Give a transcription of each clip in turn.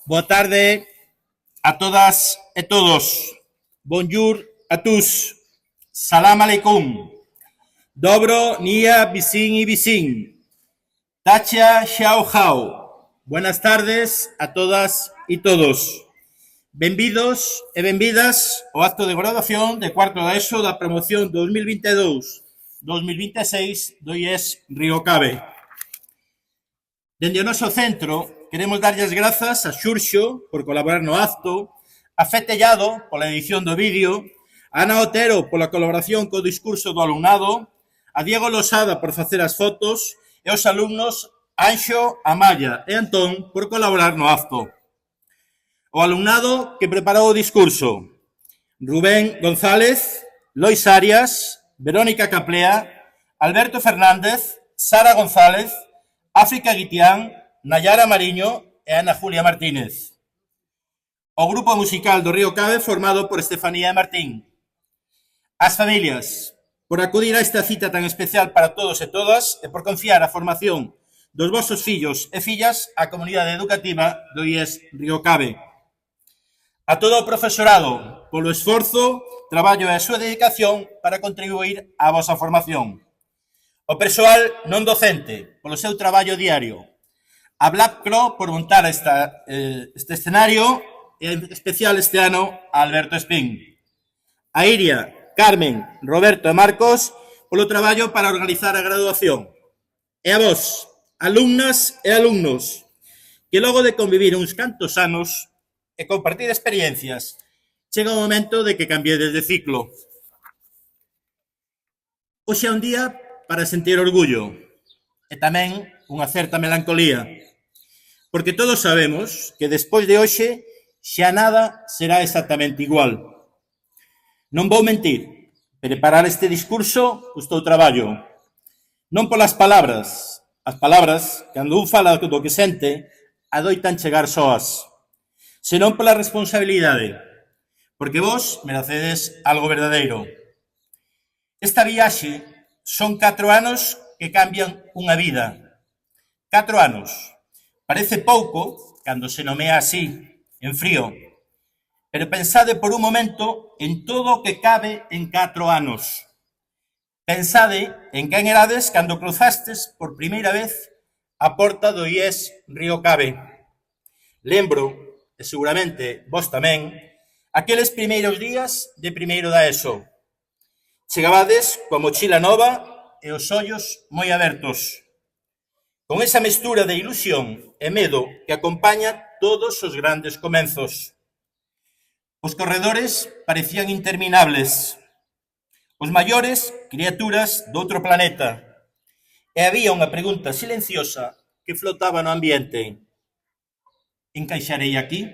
Boa tarde a todas e todos. Bonjour a tous. Salam alaikum. Dobro nia bisin y bisin. Tacha xiao hao. Buenas tardes a todas e todos. Benvidos e benvidas ao acto de graduación de cuarto da ESO da promoción 2022-2026 do IES Río Cabe. Dende o noso centro, queremos darlle as grazas a Xurxo por colaborar no acto, a Fe Tellado pola edición do vídeo, a Ana Otero pola colaboración co discurso do alumnado, a Diego Losada por facer as fotos e os alumnos Anxo, Amaya e Antón por colaborar no acto. O alumnado que preparou o discurso: Rubén González, Lois Arias, Verónica Caplea, Alberto Fernández, Sara González, África Guitián, Nayara Mariño e Ana Julia Martínez. O grupo musical do Río Cabe formado por Estefanía e Martín. As familias, por acudir a esta cita tan especial para todos e todas e por confiar a formación dos vosos fillos e fillas á comunidade educativa do IES Río Cabe. A todo o profesorado, polo esforzo, traballo e a súa dedicación para contribuir á vosa formación. O persoal non docente, polo seu traballo diario. A Black Crow por montar este escenario e en especial este ano a Alberto Espín. A Iria, Carmen, Roberto e Marcos polo traballo para organizar a graduación. E a vos, alumnas e alumnos, que logo de convivir uns cantos anos e compartir experiencias, chega o momento de que cambiedes de ciclo. Hoxe é un día para sentir orgullo e tamén unha certa melancolía, porque todos sabemos que despois de hoxe xa nada será exactamente igual. Non vou mentir, preparar este discurso custou traballo. Non polas palabras. As palabras, cando un fala do que sente, adoitan chegar soas, senón pola responsabilidade, porque vos merecedes algo verdadeiro. Esta viaxe son 4 anos que cambian unha vida. 4 anos. Parece pouco cando se nomea así, en frío. Pero pensade por un momento en todo o que cabe en 4 anos. Pensade en quen erades cando cruzastes por primeira vez a porta do IES Río Cabe. Lembro, e seguramente vos tamén, aqueles primeiros días de primeiro da ESO. Chegabades coa mochila nova e os ollos moi abertos, con esa mestura de ilusión e medo que acompaña todos os grandes comenzos. Os corredores parecían interminables, os maiores criaturas doutro planeta, e había unha pregunta silenciosa que flotaba no ambiente: encaixarei aquí?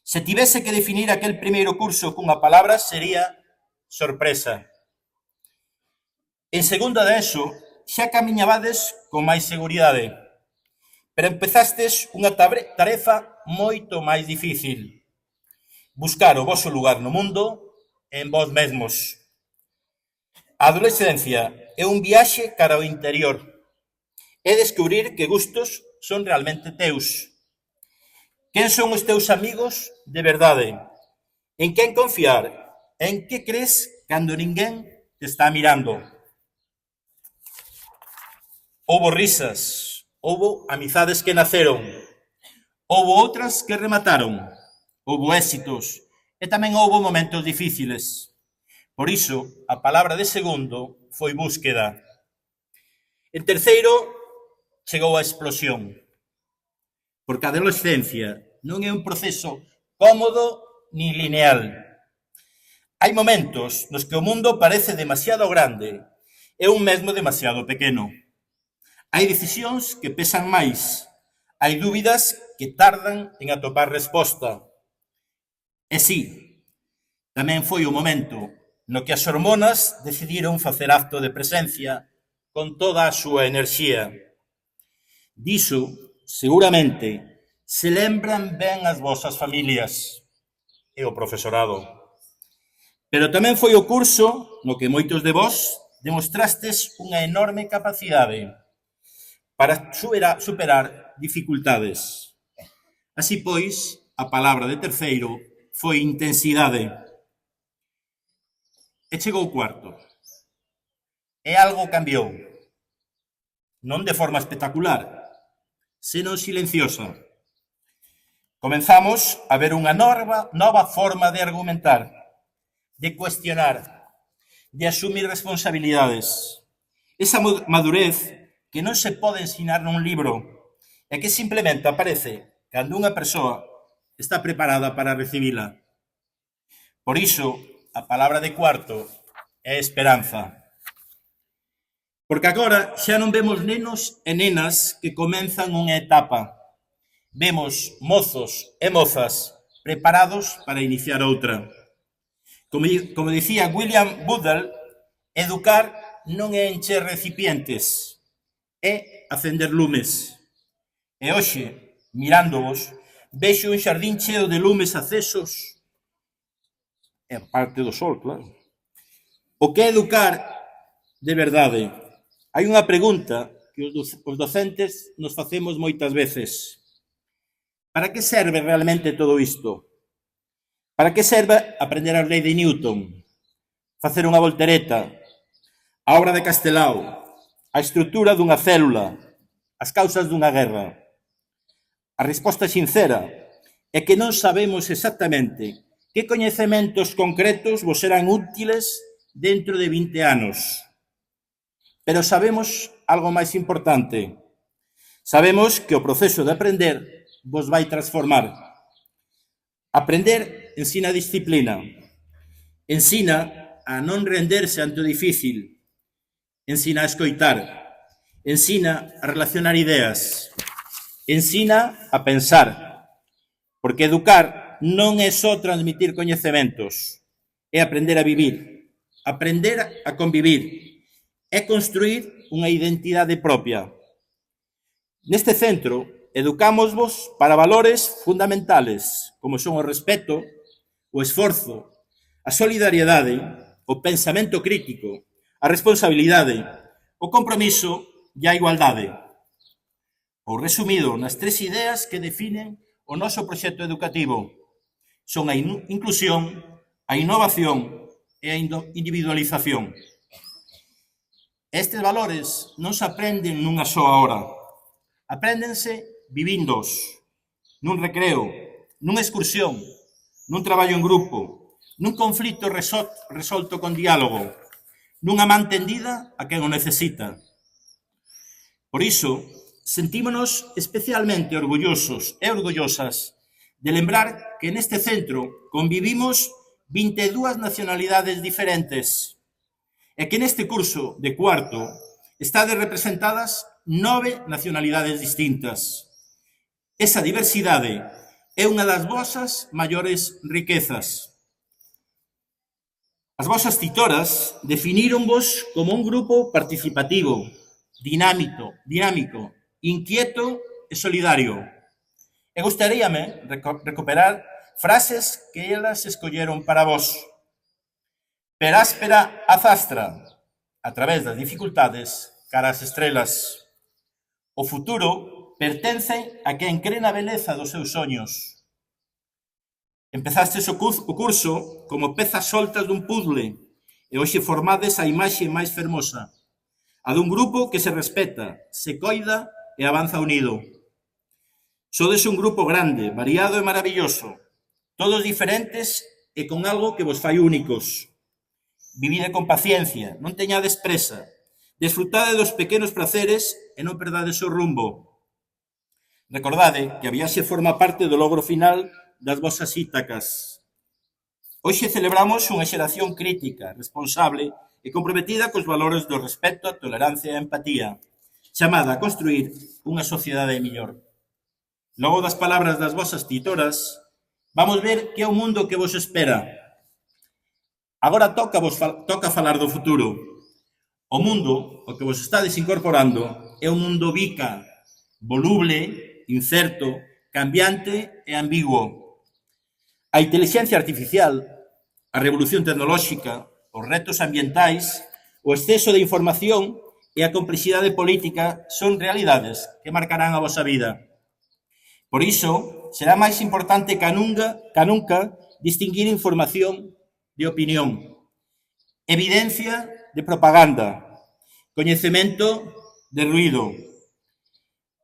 Se tivese que definir aquel primeiro curso cunha palabra, sería sorpresa. En segunda de ESO xa camiñabades con máis seguridade, pero empezastes unha tarefa moito máis difícil: buscar o voso lugar no mundo en vós mesmos. A adolescencia é un viaxe cara ao interior, é descubrir que gustos son realmente teus. Quen son os teus amigos de verdade? En quen confiar? En que crees cando ninguén te está mirando? Houbo risas, houbo amizades que naceron, houbo outras que remataron, houbo éxitos e tamén houbo momentos difíciles. Por iso, a palabra de segundo foi búsqueda. En terceiro, chegou a explosión. Porque a adolescencia non é un proceso cómodo ni lineal. Hai momentos nos que o mundo parece demasiado grande e un mesmo demasiado pequeno. Hai decisións que pesan máis, hai dúbidas que tardan en atopar resposta. E sí, tamén foi o momento no que as hormonas decidiron facer acto de presencia con toda a súa enerxía. Diso, seguramente, se lembran ben as vosas familias e o profesorado. Pero tamén foi o curso no que moitos de vós demostrastes unha enorme capacidade para superar dificultades. Así pois, a palabra de terceiro foi intensidade. E chegou o cuarto. E algo cambiou. Non de forma espectacular, senón silenciosa. Comenzamos a ver unha nova forma de argumentar, de cuestionar, de asumir responsabilidades. Esa madurez que non se pode ensinar nun libro e que simplemente aparece cando unha persoa está preparada para recibila. Por iso, a palabra de cuarto é esperanza. Porque agora xa non vemos nenos e nenas que comenzan unha etapa. Vemos mozos e mozas preparados para iniciar outra. Como dicía William Budell, educar non é encher recipientes, é acender lumes. E hoxe, mirándovos, vexo un xardín cheo de lumes acesos, e a parte do sol, claro. O que é educar de verdade? Hai unha pregunta que os docentes nos facemos moitas veces. Para que serve realmente todo isto? Para que serve aprender a lei de Newton, facer unha voltereta, a obra de Castelao, a estrutura dunha célula, as causas dunha guerra? A resposta sincera é que non sabemos exactamente que coñecementos concretos vos serán útiles dentro de 20 anos. Pero sabemos algo máis importante. Sabemos que o proceso de aprender vos vai transformar. Aprender ensina disciplina, ensina a non renderse ante o difícil, ensina a escoitar, ensina a relacionar ideas, ensina a pensar, porque educar non é só transmitir coñecementos, é aprender a vivir, aprender a convivir, é construir unha identidade propia. Neste centro, educámosvos para valores fundamentales, como son o respeto, o esforzo, a solidariedade, o pensamento crítico, a responsabilidade, o compromiso e a igualdade. Ou resumido nas 3 ideas que definen o noso proxecto educativo. Son a inclusión, a innovación e a individualización. Estes valores non se aprenden nunha soa hora. Apréndense vivindos, nun recreo, nunha excursión, nun traballo en grupo, nun conflito resolto con diálogo, nunha man tendida a quen o necesita. Por iso, sentímonos especialmente orgullosos e orgullosas de lembrar que neste centro convivimos 22 nacionalidades diferentes e que neste curso de cuarto estades representadas 9 nacionalidades distintas. Esa diversidade é unha das vosas maiores riquezas. As vosas titoras definíronvos como un grupo participativo, dinámico, inquieto e solidario. E gustaríame recuperar frases que elas escolleron para vos. Per áspera a zastra, a través das dificultades, cara ás estrelas. O futuro pertence a quen cree na beleza dos seus soños. Empezastes o curso como pezas soltas dun puzzle e hoxe formades a imaxe máis fermosa, a dun grupo que se respeta, se coida e avanza unido. Sodes un grupo grande, variado e maravilloso, todos diferentes e con algo que vos fai únicos. Vivide con paciencia, non teñades presa, desfrutade dos pequenos praceres e non perdades o rumbo. Recordade que a viaxe forma parte do logro final das vosas Ítacas. Hoxe celebramos unha xeración crítica, responsable e comprometida cos valores do respeto, a tolerancia e a empatía, chamada a construir unha sociedade mellor. Logo das palabras das vosas titoras, vamos ver que é o mundo que vos espera. Agora toca falar do futuro. O mundo, o que vos estades incorporando, é un mundo bica, voluble, incerto, cambiante e ambiguo. A inteligencia artificial, a revolución tecnolóxica, os retos ambientais, o exceso de información e a complexidade política son realidades que marcarán a vosa vida. Por iso, será máis importante ca nunca distinguir información de opinión, evidencia de propaganda, coñecemento de ruído.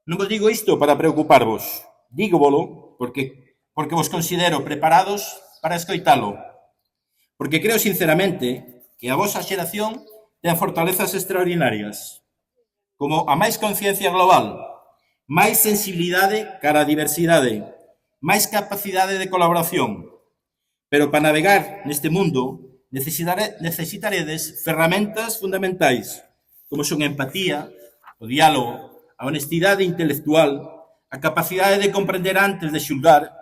Non vos digo isto para preocuparvos, dígovolo porque vos considero preparados para escoitalo, porque creo sinceramente que a vosa xeración ten fortalezas extraordinarias, como a máis conciencia global, máis sensibilidade cara á diversidade, máis capacidade de colaboración. Pero para navegar neste mundo necesitaredes ferramentas fundamentais, como son a empatía, o diálogo, a honestidade intelectual, a capacidade de comprender antes de xulgar,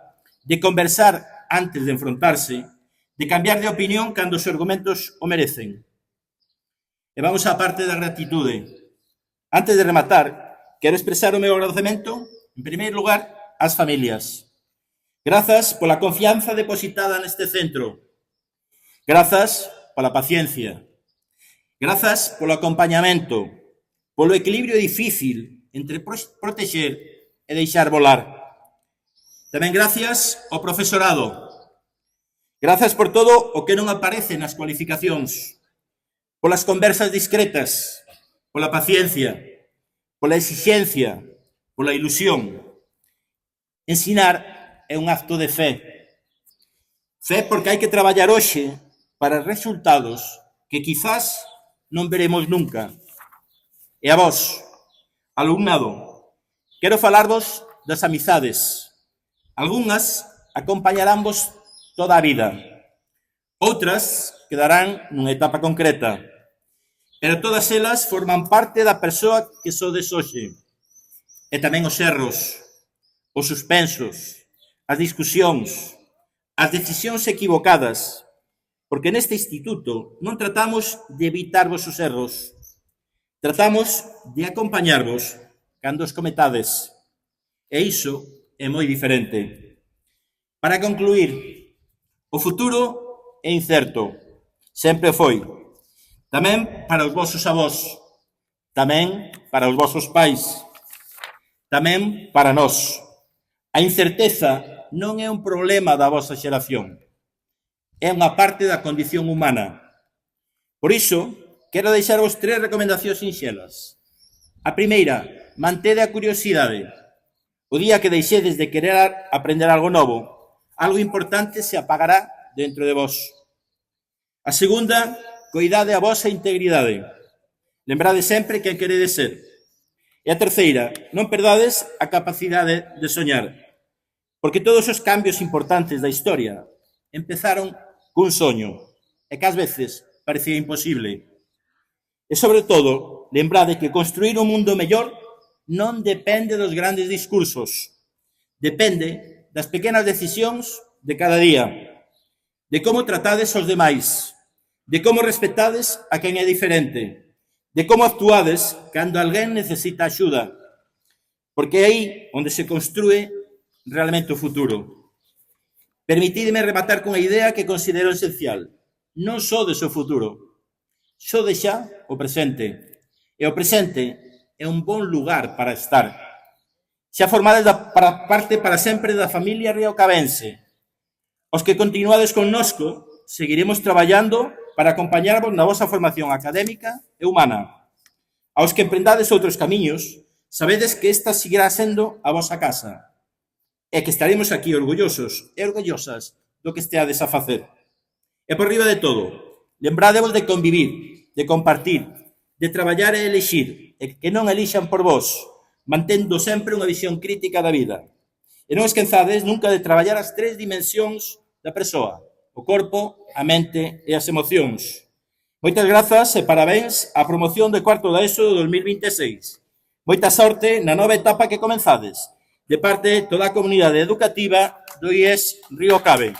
de conversar antes de enfrontarse, de cambiar de opinión cando os argumentos o merecen. E vamos á parte da gratitude. Antes de rematar, quero expresar o meu agradecemento, en primeiro lugar, ás familias. Grazas pola confianza depositada neste centro. Grazas pola paciencia. Grazas polo acompañamento, polo equilibrio difícil entre protexer e deixar volar. Tamén gracias ao profesorado. Grazas por todo o que non aparece nas cualificacións, polas conversas discretas, pola paciencia, pola exixencia, pola ilusión. Ensinar é un acto de fe. Fe porque hai que traballar hoxe para resultados que quizás non veremos nunca. E a vos, alumnado, quero falarvos das amizades. Algunhas acompañaránvos toda a vida. Outras quedarán nunha etapa concreta. Pero todas elas forman parte da persoa que sodes hoxe. E tamén os erros, os suspensos, as discusións, as decisións equivocadas, porque neste instituto non tratamos de evitarvos os erros, tratamos de acompañarvos cando os cometades. E iso é moi diferente. Para concluir, o futuro é incerto, sempre foi. Tamén para os vosos avós, tamén para os vosos pais, tamén para nós. A incerteza non é un problema da vosa xeración, é unha parte da condición humana. Por iso, quero deixarvos 3 recomendacións sinxelas. A primeira, mantede a curiosidade. O día que deixedes de querer aprender algo novo, algo importante se apagará dentro de vos. A segunda, coidade a vosa integridade. Lembrade sempre quen queredes ser. E a terceira, non perdades a capacidade de soñar. Porque todos os cambios importantes da historia empezaron cun soño, e que ás veces parecía imposible. E, sobre todo, lembrade que construir un mundo mellor non depende dos grandes discursos. Depende das pequenas decisións de cada día, de como tratades aos demais, de como respetades a quen é diferente, de como actuades cando alguén necesita axuda, porque é aí onde se construe realmente o futuro. Permitidme rematar con a idea que considero esencial. Non sodes o futuro, sodes xa o presente. E o presente é un bon lugar para estar. Xa formades parte para sempre da familia riocabense. Os que continuades connosco, seguiremos traballando para acompañarvos na vosa formación académica e humana. Aos que emprendades outros camiños, sabedes que esta seguirá sendo a vosa casa e que estaremos aquí orgullosos e orgullosas do que esteades a facer. E por riba de todo, lembradevos de convivir, de compartir, de traballar e elixir, e que non elixan por vos, mantendo sempre unha visión crítica da vida. E non esquezades nunca de traballar as 3 dimensións da persoa, o corpo, a mente e as emocións. Moitas grazas e parabéns á promoción de cuarto da ESO do 2026. Moita sorte na nova etapa que comenzades, de parte de toda a comunidade educativa do IES Río Cave.